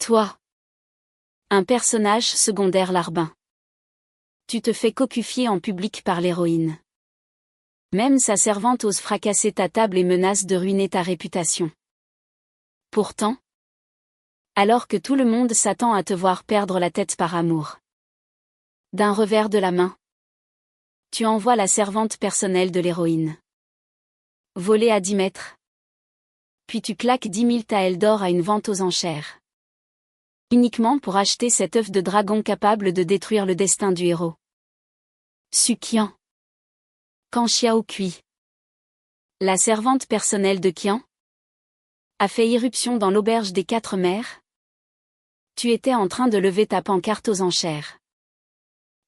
Toi. Un personnage secondaire larbin. Tu te fais cocufier en public par l'héroïne. Même sa servante ose fracasser ta table et menace de ruiner ta réputation. Pourtant, alors que tout le monde s'attend à te voir perdre la tête par amour, d'un revers de la main, tu envoies la servante personnelle de l'héroïne voler à 10 mètres. Puis tu claques 10 000 taels d'or à une vente aux enchères. Uniquement pour acheter cet œuf de dragon capable de détruire le destin du héros. Su-Qian. Quand Xiao Kui, la servante personnelle de Qian, a fait irruption dans l'auberge des 4 mers, tu étais en train de lever ta pancarte aux enchères.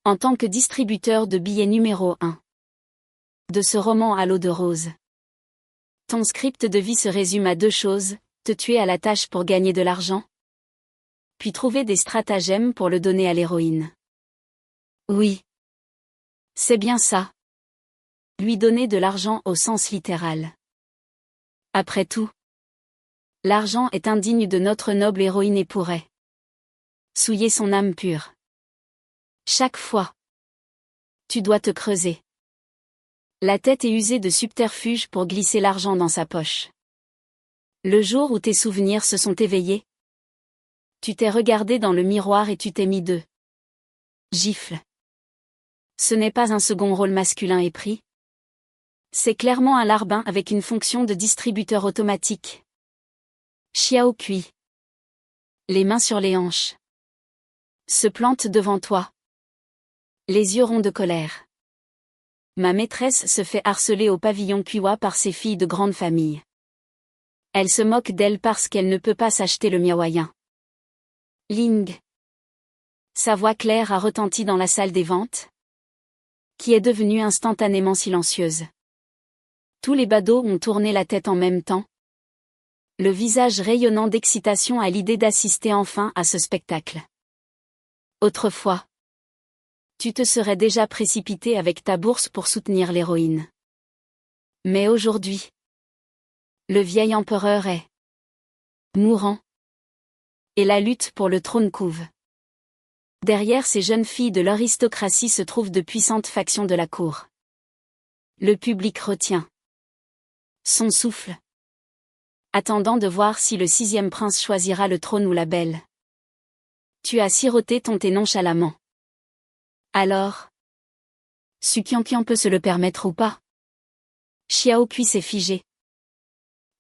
En tant que distributeur de billets numéro 1 de ce roman à l'eau de rose. Ton script de vie se résume à 2 choses, te tuer à la tâche pour gagner de l'argent, puis trouver des stratagèmes pour le donner à l'héroïne. Oui. C'est bien ça. Lui donner de l'argent au sens littéral. Après tout, l'argent est indigne de notre noble héroïne et pourrait souiller son âme pure. Chaque fois, tu dois te creuser la tête et user de subterfuges pour glisser l'argent dans sa poche. Le jour où tes souvenirs se sont éveillés, tu t'es regardé dans le miroir et tu t'es mis 2 gifles. Ce n'est pas un second rôle masculin épris. C'est clairement un larbin avec une fonction de distributeur automatique. Xiao Kui, les mains sur les hanches, se plante devant toi, les yeux ronds de colère. Ma maîtresse se fait harceler au pavillon Kuiwa par ses filles de grande famille. Elle se moque d'elle parce qu'elle ne peut pas s'acheter le miaoyen. Ling. Sa voix claire a retenti dans la salle des ventes, qui est devenue instantanément silencieuse. Tous les badauds ont tourné la tête en même temps, le visage rayonnant d'excitation à l'idée d'assister enfin à ce spectacle. Autrefois, tu te serais déjà précipité avec ta bourse pour soutenir l'héroïne. Mais aujourd'hui, le vieil empereur est mourant, et la lutte pour le trône couve. Derrière ces jeunes filles de l'aristocratie se trouvent de puissantes factions de la cour. Le public retient son souffle, attendant de voir si le 6e prince choisira le trône ou la belle. Tu as siroté ton thé nonchalamment. Alors, Su-Qian peut se le permettre ou pas? Xiao Kui s'est figé.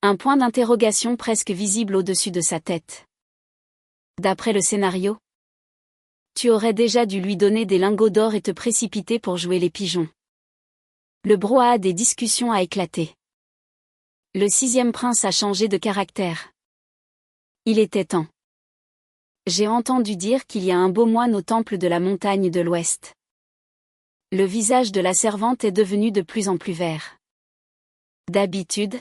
Un point d'interrogation presque visible au-dessus de sa tête. D'après le scénario, tu aurais déjà dû lui donner des lingots d'or et te précipiter pour jouer les pigeons. Le brouhaha des discussions a éclaté. Le 6e prince a changé de caractère. Il était temps. J'ai entendu dire qu'il y a un beau moine au temple de la montagne de l'Ouest. Le visage de la servante est devenu de plus en plus vert. D'habitude,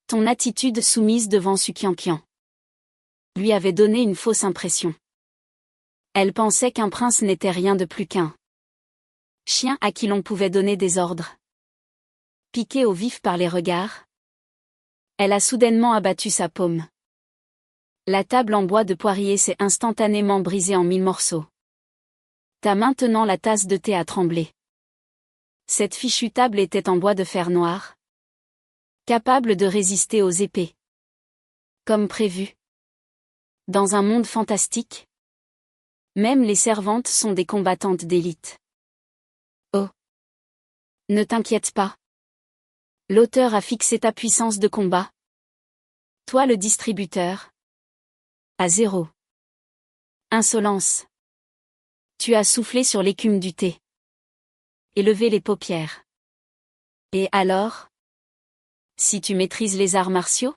ton attitude soumise devant Su-Qian lui avait donné une fausse impression. Elle pensait qu'un prince n'était rien de plus qu'un chien à qui l'on pouvait donner des ordres. Piquée au vif par les regards, elle a soudainement abattu sa paume. La table en bois de poirier s'est instantanément brisée en 1000 morceaux. Ta main tenant la tasse de thé a tremblé. Cette fichue table était en bois de fer noir, capable de résister aux épées. Comme prévu. Dans un monde fantastique, même les servantes sont des combattantes d'élite. Oh! Ne t'inquiète pas. L'auteur a fixé ta puissance de combat. Toi le distributeur. À 0. Insolence. Tu as soufflé sur l'écume du thé. Et levé les paupières. Et alors? Si tu maîtrises les arts martiaux?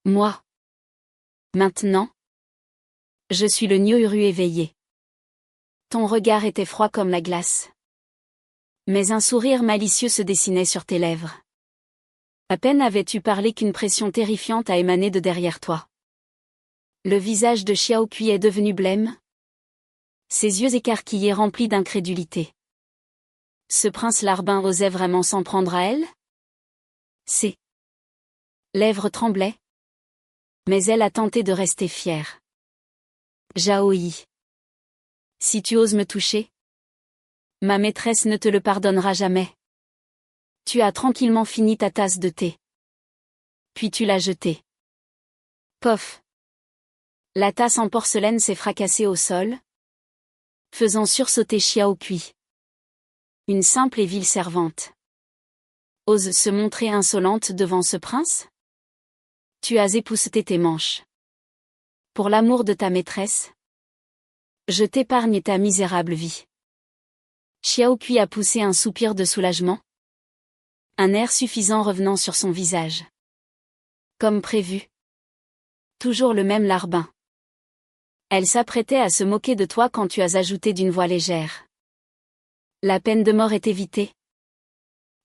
Moi. Maintenant? Je suis le Nyouru éveillé. Ton regard était froid comme la glace. Mais un sourire malicieux se dessinait sur tes lèvres. À peine avais-tu parlé qu'une pression terrifiante a émané de derrière toi. Le visage de Xiao Kui est devenu blême. Ses yeux écarquillés remplis d'incrédulité. Ce prince larbin osait vraiment s'en prendre à elle? Ses lèvres tremblaient. Mais elle a tenté de rester fière. Jaoyi. Si tu oses me toucher, ma maîtresse ne te le pardonnera jamais. Tu as tranquillement fini ta tasse de thé. Puis tu l'as jetée. Pof. La tasse en porcelaine s'est fracassée au sol, faisant sursauter Xiao Kui. Une simple et vile servante ose se montrer insolente devant ce prince? Tu as épousseté tes manches. Pour l'amour de ta maîtresse, je t'épargne ta misérable vie. Xiao Kui a poussé un soupir de soulagement, un air suffisant revenant sur son visage. Comme prévu. Toujours le même larbin. Elle s'apprêtait à se moquer de toi quand tu as ajouté d'une voix légère. La peine de mort est évitée.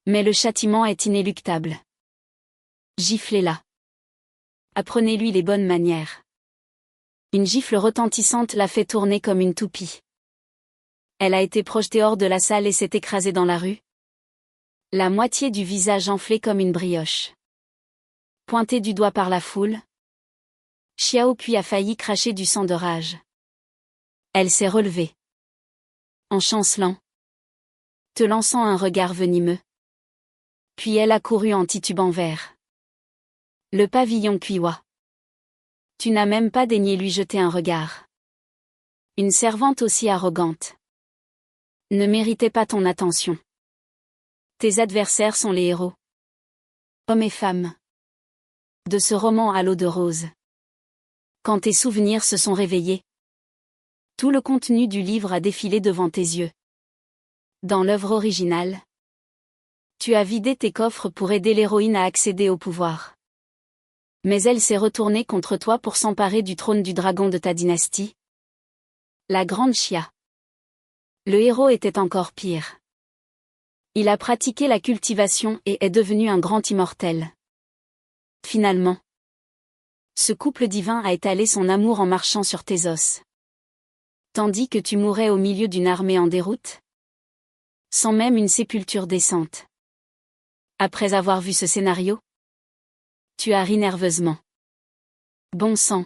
Mais le châtiment est inéluctable. Giflez-la. Apprenez-lui les bonnes manières. Une gifle retentissante l'a fait tourner comme une toupie. Elle a été projetée hors de la salle et s'est écrasée dans la rue. La moitié du visage enflé comme une brioche. Pointée du doigt par la foule, Xiao Kui a failli cracher du sang de rage. Elle s'est relevée. En chancelant. Te lançant un regard venimeux. Puis elle a couru en titubant vers le pavillon Kuiwa. Tu n'as même pas daigné lui jeter un regard. Une servante aussi arrogante ne méritait pas ton attention. Tes adversaires sont les héros, hommes et femmes, de ce roman à l'eau de rose. Quand tes souvenirs se sont réveillés, tout le contenu du livre a défilé devant tes yeux. Dans l'œuvre originale, tu as vidé tes coffres pour aider l'héroïne à accéder au pouvoir. Mais elle s'est retournée contre toi pour s'emparer du trône du dragon de ta dynastie. La grande Xia. Le héros était encore pire. Il a pratiqué la cultivation et est devenu un grand immortel. Finalement, ce couple divin a étalé son amour en marchant sur tes os. Tandis que tu mourais au milieu d'une armée en déroute, sans même une sépulture décente. Après avoir vu ce scénario, tu as ri nerveusement. Bon sang.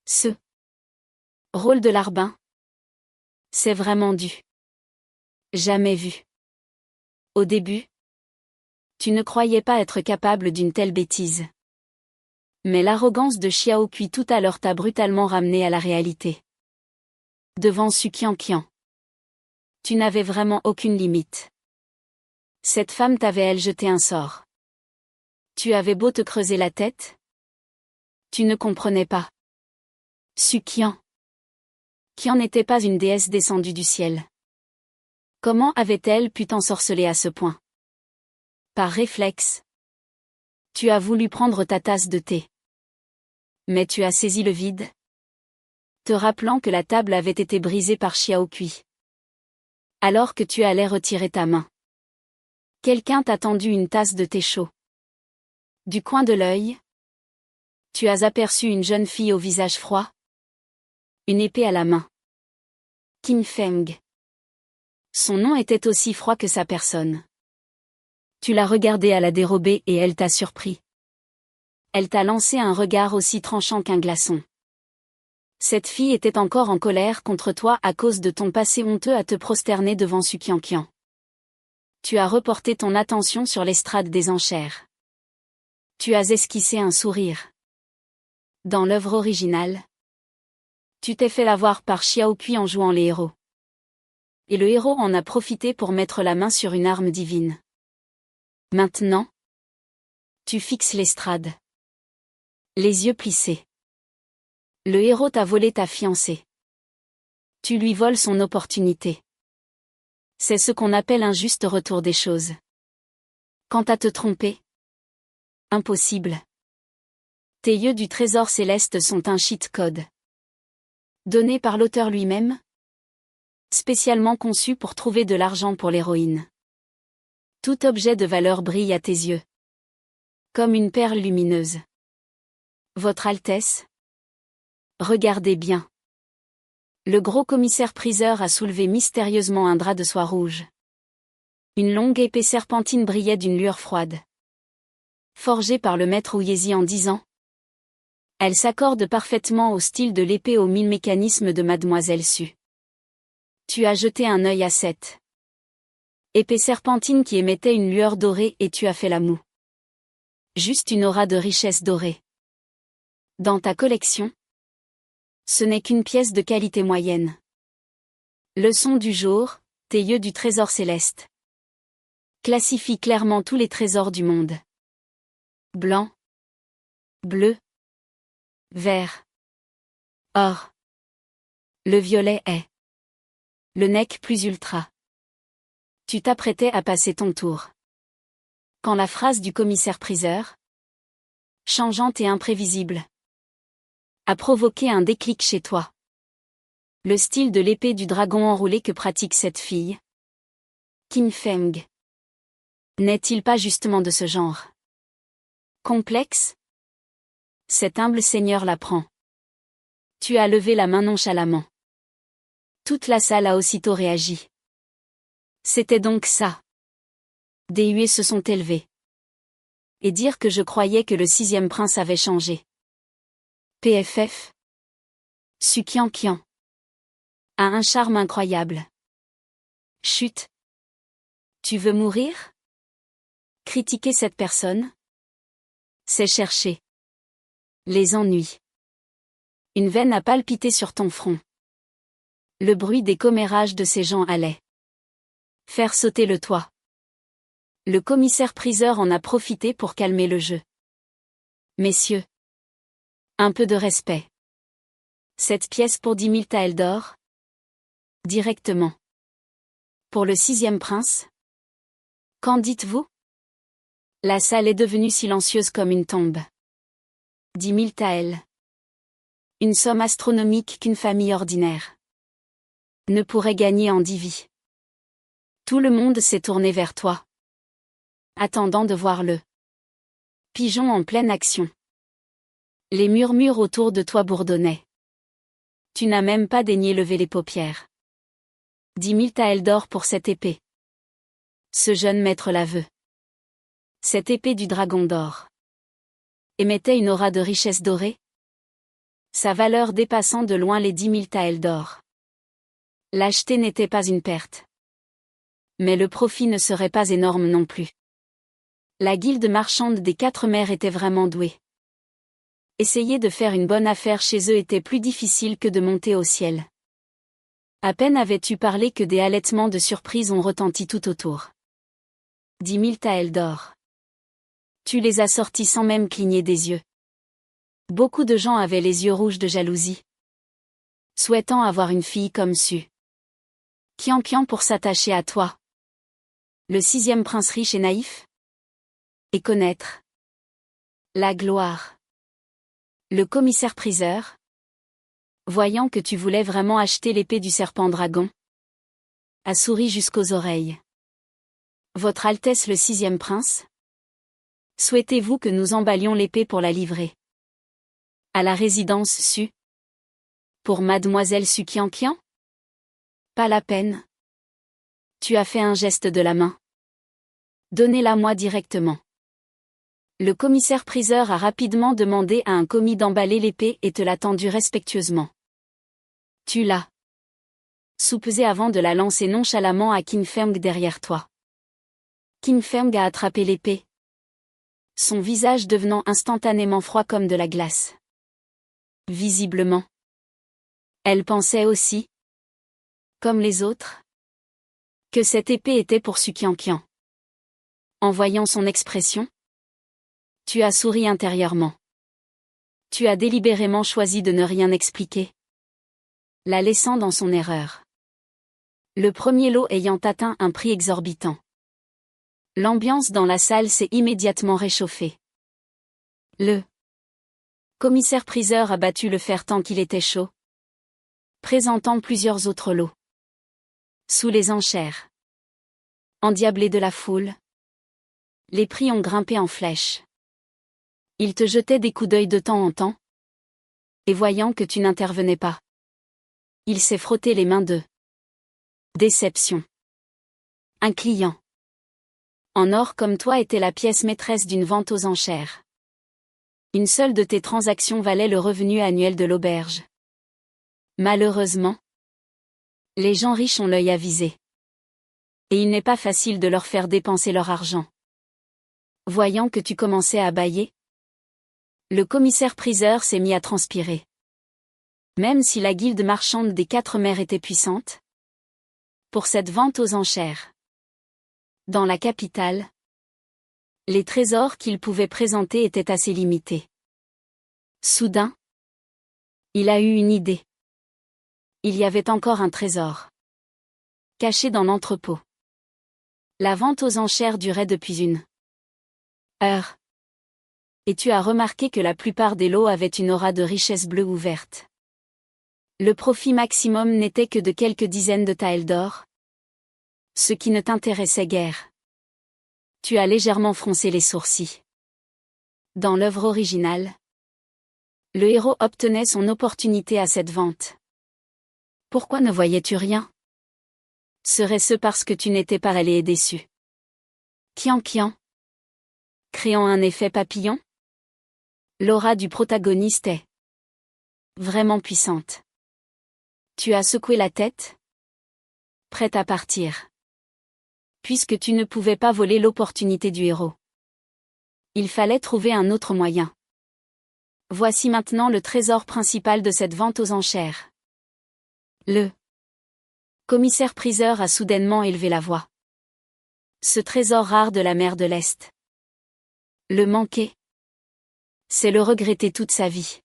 Ce rôle de larbin, c'est vraiment du jamais vu. Au début, tu ne croyais pas être capable d'une telle bêtise. Mais l'arrogance de Xiao Kui tout à l'heure t'a brutalement ramené à la réalité. Devant Su Qianqian, tu n'avais vraiment aucune limite. Cette femme t'avait elle jeté un sort. Tu avais beau te creuser la tête, tu ne comprenais pas. Su Qian n'était pas une déesse descendue du ciel. Comment avait-elle pu t'ensorceler à ce point? Par réflexe, tu as voulu prendre ta tasse de thé. Mais tu as saisi le vide, te rappelant que la table avait été brisée par Xiao Kui. Alors que tu allais retirer ta main, quelqu'un t'a tendu une tasse de thé chaud. Du coin de l'œil, tu as aperçu une jeune fille au visage froid, une épée à la main. Qin Feng. Son nom était aussi froid que sa personne. Tu l'as regardée à la dérobée et elle t'a surpris. Elle t'a lancé un regard aussi tranchant qu'un glaçon. Cette fille était encore en colère contre toi à cause de ton passé honteux à te prosterner devant Su Qianqian. Tu as reporté ton attention sur l'estrade des enchères. Tu as esquissé un sourire. Dans l'œuvre originale, tu t'es fait l'avoir par Xiao Kui en jouant les héros. Et le héros en a profité pour mettre la main sur une arme divine. Maintenant, tu fixes l'estrade. Les yeux plissés. Le héros t'a volé ta fiancée. Tu lui voles son opportunité. C'est ce qu'on appelle un juste retour des choses. Quant à te tromper, impossible. Tes yeux du trésor céleste sont un cheat code. Donné par l'auteur lui-même, spécialement conçu pour trouver de l'argent pour l'héroïne. Tout objet de valeur brille à tes yeux. Comme une perle lumineuse. Votre Altesse, regardez bien. Le gros commissaire-priseur a soulevé mystérieusement un drap de soie rouge. Une longue épée serpentine brillait d'une lueur froide. Forgée par le maître Ouyezi en 10 ans. Elle s'accorde parfaitement au style de l'épée aux 1000 mécanismes de Mademoiselle Su. Tu as jeté un œil à cette épée serpentine qui émettait une lueur dorée et tu as fait la moue. Juste une aura de richesse dorée. Dans ta collection, ce n'est qu'une pièce de qualité moyenne. Leçon du jour, tes yeux du trésor céleste. Classifie clairement tous les trésors du monde. Blanc, bleu, vert, or. Le violet est le nec plus ultra. Tu t'apprêtais à passer ton tour. Quand la phrase du commissaire-priseur, changeante et imprévisible, a provoqué un déclic chez toi. Le style de l'épée du dragon enroulé que pratique cette fille, Kim Feng, n'est-il pas justement de ce genre? Complexe? Cet humble seigneur l'apprend. Tu as levé la main nonchalamment. Toute la salle a aussitôt réagi. C'était donc ça. Des huées se sont élevées. Et dire que je croyais que le 6e prince avait changé. PFF. Su Qianqian a un charme incroyable. Chut. Tu veux mourir? Critiquer cette personne? C'est chercher les ennuis. Une veine a palpité sur ton front. Le bruit des commérages de ces gens allait faire sauter le toit. Le commissaire-priseur en a profité pour calmer le jeu. Messieurs, un peu de respect. Cette pièce pour 10 000 taels d'or? Directement. Pour le 6e prince? Qu'en dites-vous? La salle est devenue silencieuse comme une tombe. 10 000 taels. Une somme astronomique qu'une famille ordinaire ne pourrait gagner en 10 vies. Tout le monde s'est tourné vers toi, attendant de voir le pigeon en pleine action. Les murmures autour de toi bourdonnaient. Tu n'as même pas daigné lever les paupières. 10 000 taels d'or pour cette épée. Ce jeune maître la veut. Cette épée du dragon d'or émettait une aura de richesse dorée, sa valeur dépassant de loin les 10 000 taels d'or. L'acheter n'était pas une perte. Mais le profit ne serait pas énorme non plus. La guilde marchande des 4 mers était vraiment douée. Essayer de faire une bonne affaire chez eux était plus difficile que de monter au ciel. À peine avais-tu parlé que des halètements de surprise ont retenti tout autour. 10 000 taels d'or. Tu les as sortis sans même cligner des yeux. Beaucoup de gens avaient les yeux rouges de jalousie, souhaitant avoir une fille comme Su Qianqian pour s'attacher à toi. Le 6e prince riche et naïf? Et connaître la gloire. Le commissaire-priseur, voyant que tu voulais vraiment acheter l'épée du serpent dragon, a souri jusqu'aux oreilles. Votre Altesse le 6e prince? Souhaitez-vous que nous emballions l'épée pour la livrer à la résidence Su? Pour Mademoiselle Su Qianqian? Pas la peine. Tu as fait un geste de la main. Donnez-la-moi directement. Le commissaire-priseur a rapidement demandé à un commis d'emballer l'épée et te l'a tendue respectueusement. Tu l'as soupesée avant de la lancer nonchalamment à Qin Feng derrière toi. Qin Feng a attrapé l'épée, son visage devenant instantanément froid comme de la glace. Visiblement, elle pensait aussi, comme les autres, que cette épée était pour Su Qianqian. En voyant son expression, tu as souri intérieurement. Tu as délibérément choisi de ne rien expliquer, la laissant dans son erreur. Le premier lot ayant atteint un prix exorbitant. L'ambiance dans la salle s'est immédiatement réchauffée. Le commissaire-priseur a battu le fer tant qu'il était chaud, présentant plusieurs autres lots. Sous les enchères endiablées de la foule, les prix ont grimpé en flèche. Il te jetait des coups d'œil de temps en temps, et voyant que tu n'intervenais pas, il s'est frotté les mains de déception. Un client en or comme toi était la pièce maîtresse d'une vente aux enchères. Une seule de tes transactions valait le revenu annuel de l'auberge. Malheureusement, les gens riches ont l'œil avisé. Et il n'est pas facile de leur faire dépenser leur argent. Voyant que tu commençais à bâiller, le commissaire-priseur s'est mis à transpirer. Même si la guilde marchande des 4 mers était puissante, pour cette vente aux enchères, dans la capitale, les trésors qu'il pouvait présenter étaient assez limités. Soudain, il a eu une idée. Il y avait encore un trésor caché dans l'entrepôt. La vente aux enchères durait depuis 1 heure. Et tu as remarqué que la plupart des lots avaient une aura de richesse bleue ou verte. Le profit maximum n'était que de quelques dizaines de taels d'or, ce qui ne t'intéressait guère. Tu as légèrement froncé les sourcils. Dans l'œuvre originale, le héros obtenait son opportunité à cette vente. Pourquoi ne voyais-tu rien? Serait-ce parce que tu n'étais pas allé et déçu? Kian Kian. Créant un effet papillon? L'aura du protagoniste est vraiment puissante. Tu as secoué la tête? Prête à partir. Puisque tu ne pouvais pas voler l'opportunité du héros. Il fallait trouver un autre moyen. Voici maintenant le trésor principal de cette vente aux enchères. Le commissaire-priseur a soudainement élevé la voix. Ce trésor rare de la mer de l'Est. Le manquer, c'est le regretter toute sa vie.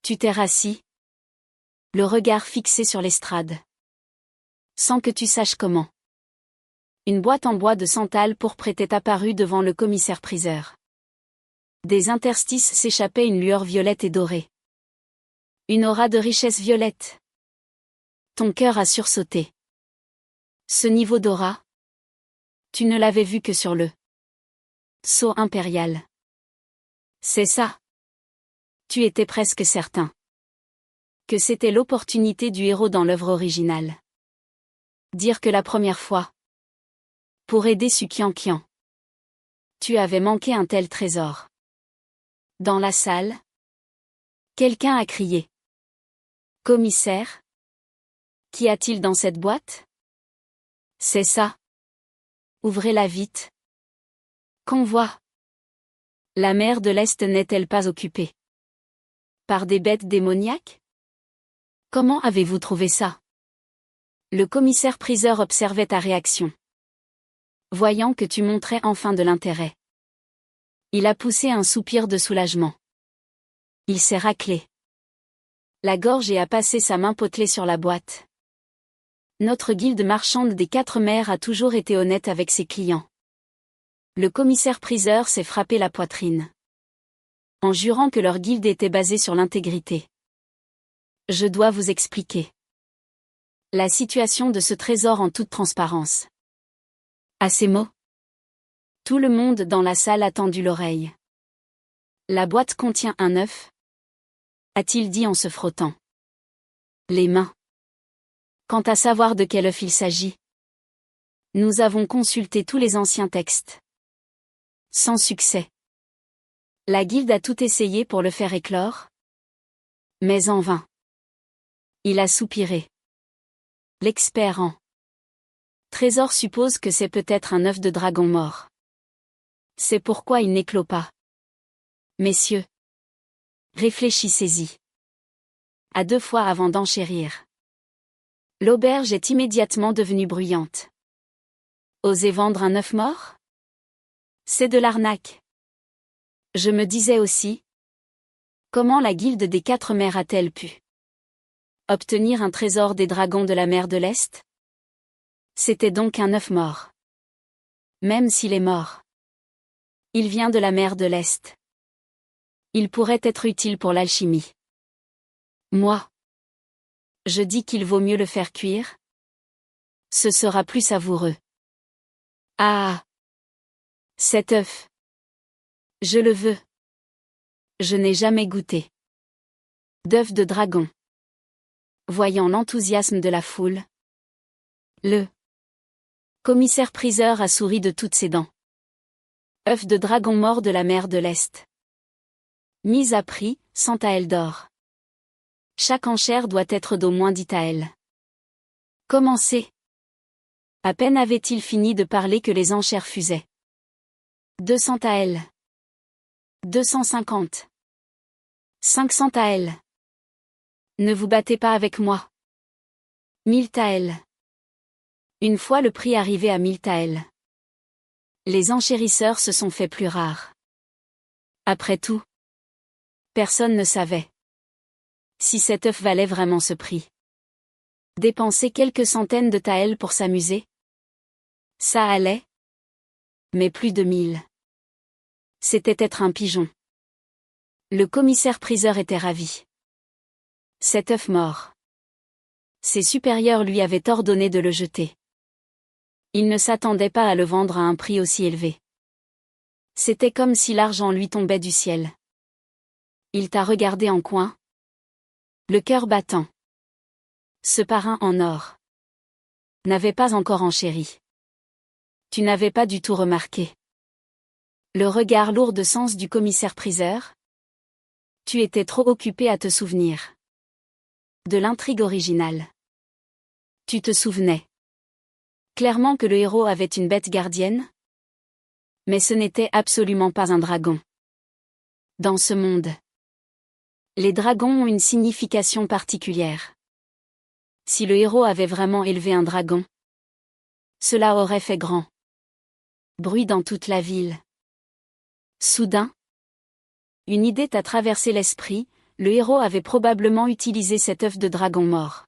Tu t'es rassis, le regard fixé sur l'estrade. Sans que tu saches comment. Une boîte en bois de santal pourpre était apparue devant le commissaire-priseur. Des interstices s'échappaient une lueur violette et dorée. Une aura de richesse violette. Ton cœur a sursauté. Ce niveau d'aura, tu ne l'avais vu que sur le sceau impérial. C'est ça. Tu étais presque certain que c'était l'opportunité du héros dans l'œuvre originale. Dire que la première fois, pour aider Su Qian Qian, tu avais manqué un tel trésor. Dans la salle, quelqu'un a crié. Commissaire? Qu'y a-t-il dans cette boîte? C'est ça. Ouvrez-la vite. Qu'on voit. La mer de l'Est n'est-elle pas occupée par des bêtes démoniaques? Comment avez-vous trouvé ça? Le commissaire-priseur observait ta réaction. Voyant que tu montrais enfin de l'intérêt, il a poussé un soupir de soulagement. Il s'est raclé la gorge et a passé sa main potelée sur la boîte. Notre guilde marchande des 4 mers a toujours été honnête avec ses clients. Le commissaire-priseur s'est frappé la poitrine, en jurant que leur guilde était basée sur l'intégrité. Je dois vous expliquer la situation de ce trésor en toute transparence. À ces mots, tout le monde dans la salle a tendu l'oreille. La boîte contient un œuf, a-t-il dit en se frottant les mains. Quant à savoir de quel œuf il s'agit, nous avons consulté tous les anciens textes. Sans succès. La guilde a tout essayé pour le faire éclore, mais en vain. Il a soupiré. L'expert en trésor suppose que c'est peut-être un œuf de dragon mort. C'est pourquoi il n'éclot pas. Messieurs, réfléchissez-y. À 2 fois avant d'enchérir. L'auberge est immédiatement devenue bruyante. Osez vendre un œuf mort? C'est de l'arnaque. Je me disais aussi, comment la guilde des 4 mers a-t-elle pu obtenir un trésor des dragons de la mer de l'Est? C'était donc un œuf mort. Même s'il est mort, il vient de la mer de l'Est. Il pourrait être utile pour l'alchimie. Moi, je dis qu'il vaut mieux le faire cuire. Ce sera plus savoureux. Ah! Cet œuf. Je le veux. Je n'ai jamais goûté d'œuf de dragon. Voyant l'enthousiasme de la foule, le commissaire-priseur a souri de toutes ses dents. œuf de dragon mort de la mer de l'Est. Mise à prix, 100 taels d'or. Chaque enchère doit être d'au moins 10 taels. Commencez. À peine avait-il fini de parler que les enchères fusaient. 200 taels. 250. 500 taels. Ne vous battez pas avec moi. 1000 taels. Une fois le prix arrivé à 1000 taels, les enchérisseurs se sont fait plus rares. Après tout, personne ne savait si cet œuf valait vraiment ce prix. Dépenser quelques centaines de taels pour s'amuser, ça allait. Mais plus de 1000. C'était être un pigeon. Le commissaire-priseur était ravi. Cet œuf mort. Ses supérieurs lui avaient ordonné de le jeter. Il ne s'attendait pas à le vendre à un prix aussi élevé. C'était comme si l'argent lui tombait du ciel. Il t'a regardé en coin, le cœur battant. Ce parrain en or n'avait pas encore enchéri. Tu n'avais pas du tout remarqué le regard lourd de sens du commissaire-priseur? Tu étais trop occupé à te souvenir de l'intrigue originale. Tu te souvenais clairement que le héros avait une bête gardienne? Mais ce n'était absolument pas un dragon. Dans ce monde, les dragons ont une signification particulière. Si le héros avait vraiment élevé un dragon, cela aurait fait grand bruit dans toute la ville. Soudain, une idée t'a traversé l'esprit, le héros avait probablement utilisé cet œuf de dragon mort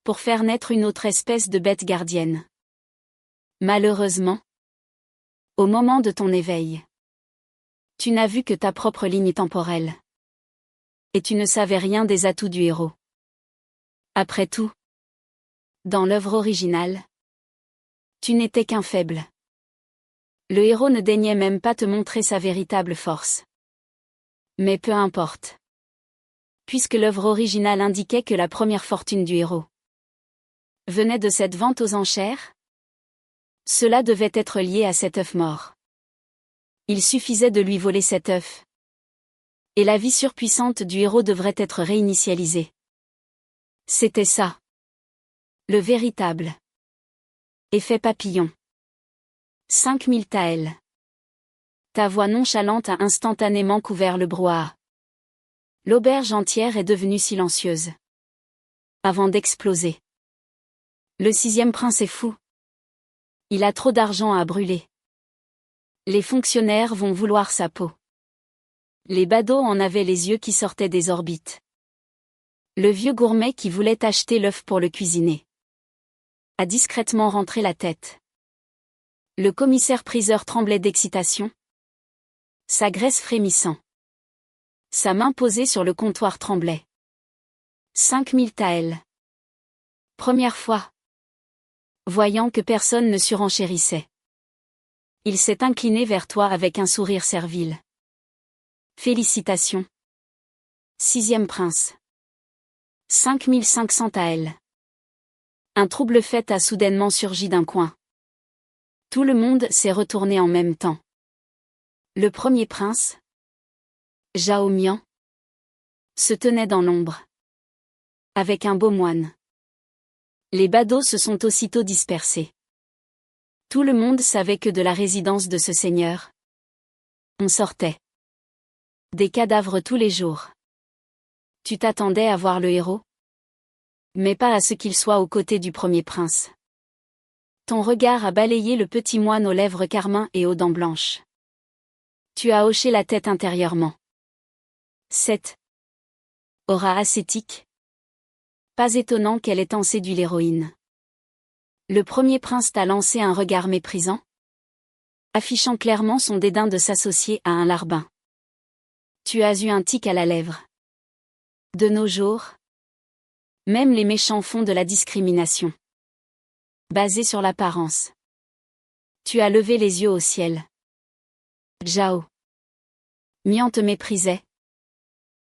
pour faire naître une autre espèce de bête gardienne. Malheureusement, au moment de ton éveil, tu n'as vu que ta propre ligne temporelle. Et tu ne savais rien des atouts du héros. Après tout, dans l'œuvre originale, tu n'étais qu'un faible. Le héros ne daignait même pas te montrer sa véritable force. Mais peu importe. Puisque l'œuvre originale indiquait que la première fortune du héros venait de cette vente aux enchères, cela devait être lié à cet œuf mort. Il suffisait de lui voler cet œuf. Et la vie surpuissante du héros devrait être réinitialisée. C'était ça. Le véritable effet papillon. 5000 taels. Ta voix nonchalante a instantanément couvert le brouhaha. L'auberge entière est devenue silencieuse. Avant d'exploser. Le 6e prince est fou. Il a trop d'argent à brûler. Les fonctionnaires vont vouloir sa peau. Les badauds en avaient les yeux qui sortaient des orbites. Le vieux gourmet qui voulait acheter l'œuf pour le cuisiner a discrètement rentré la tête. Le commissaire-priseur tremblait d'excitation, sa graisse frémissant. Sa main posée sur le comptoir tremblait. 5000 taels. Première fois. Voyant que personne ne surenchérissait, il s'est incliné vers toi avec un sourire servile. Félicitations. 6e prince. 5500 taels. Un trouble fête a soudainement surgi d'un coin. Tout le monde s'est retourné en même temps. Le premier prince, Zhao Mian, se tenait dans l'ombre, avec un beau moine. Les badauds se sont aussitôt dispersés. Tout le monde savait que de la résidence de ce seigneur, on sortait des cadavres tous les jours. Tu t'attendais à voir le héros, mais pas à ce qu'il soit aux côtés du premier prince. Ton regard a balayé le petit moine aux lèvres carmin et aux dents blanches. Tu as hoché la tête intérieurement. 7. Aura ascétique. Pas étonnant qu'elle ait tant séduit l'héroïne. Le premier prince t'a lancé un regard méprisant, affichant clairement son dédain de s'associer à un larbin. Tu as eu un tic à la lèvre. De nos jours, même les méchants font de la discrimination basée sur l'apparence. Tu as levé les yeux au ciel. Zhao Mian te méprisait,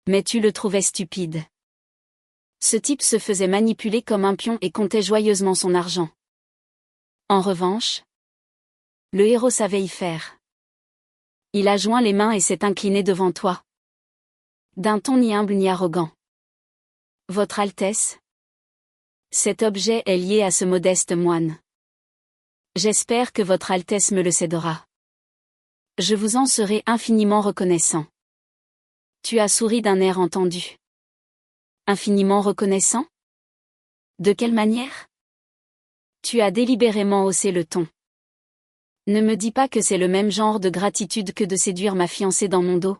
mais tu le trouvais stupide. Ce type se faisait manipuler comme un pion et comptait joyeusement son argent. En revanche, le héros savait y faire Il a joint les mains et s'est incliné devant toi. D'un ton ni humble ni arrogant. Votre Altesse. Cet objet est lié à ce modeste moine. J'espère que votre Altesse me le cédera. Je vous en serai infiniment reconnaissant. Tu as souri d'un air entendu. Infiniment reconnaissant? De quelle manière? Tu as délibérément haussé le ton. Ne me dis pas que c'est le même genre de gratitude que de séduire ma fiancée dans mon dos.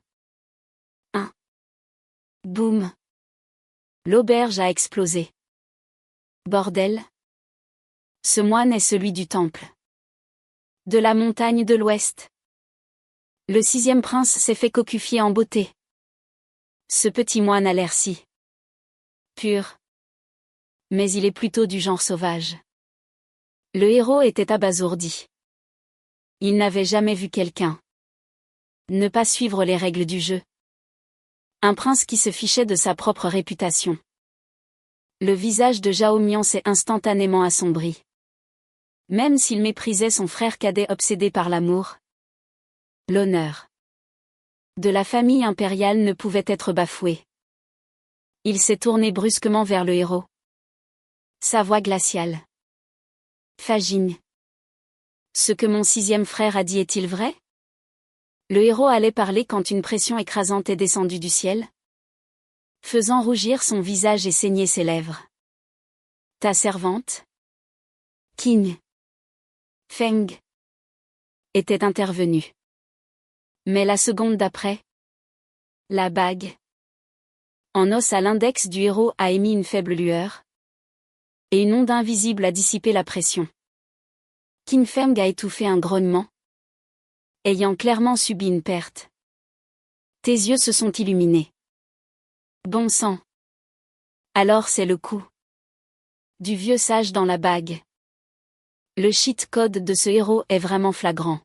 Boum. L'auberge a explosé. Bordel. Ce moine est celui du temple. De la montagne de l'Ouest. Le 6e prince s'est fait cocufier en beauté. Ce petit moine a l'air si pur. Mais il est plutôt du genre sauvage. Le héros était abasourdi. Il n'avait jamais vu quelqu'un ne pas suivre les règles du jeu. Un prince qui se fichait de sa propre réputation. Le visage de Zhao Mian s'est instantanément assombri. Même s'il méprisait son frère cadet obsédé par l'amour, l'honneur de la famille impériale ne pouvait être bafoué. Il s'est tourné brusquement vers le héros. Sa voix glaciale. Fagine. Ce que mon 6e frère a dit est-il vrai? Le héros allait parler quand une pression écrasante est descendue du ciel, faisant rougir son visage et saigner ses lèvres. Ta servante, Qin Feng, était intervenue. Mais la seconde d'après, la bague en os à l'index du héros a émis une faible lueur, et une onde invisible a dissipé la pression. Qin Feng a étouffé un grognement, ayant clairement subi une perte. Tes yeux se sont illuminés. Bon sang. Alors c'est le coup du vieux sage dans la bague. Le cheat code de ce héros est vraiment flagrant.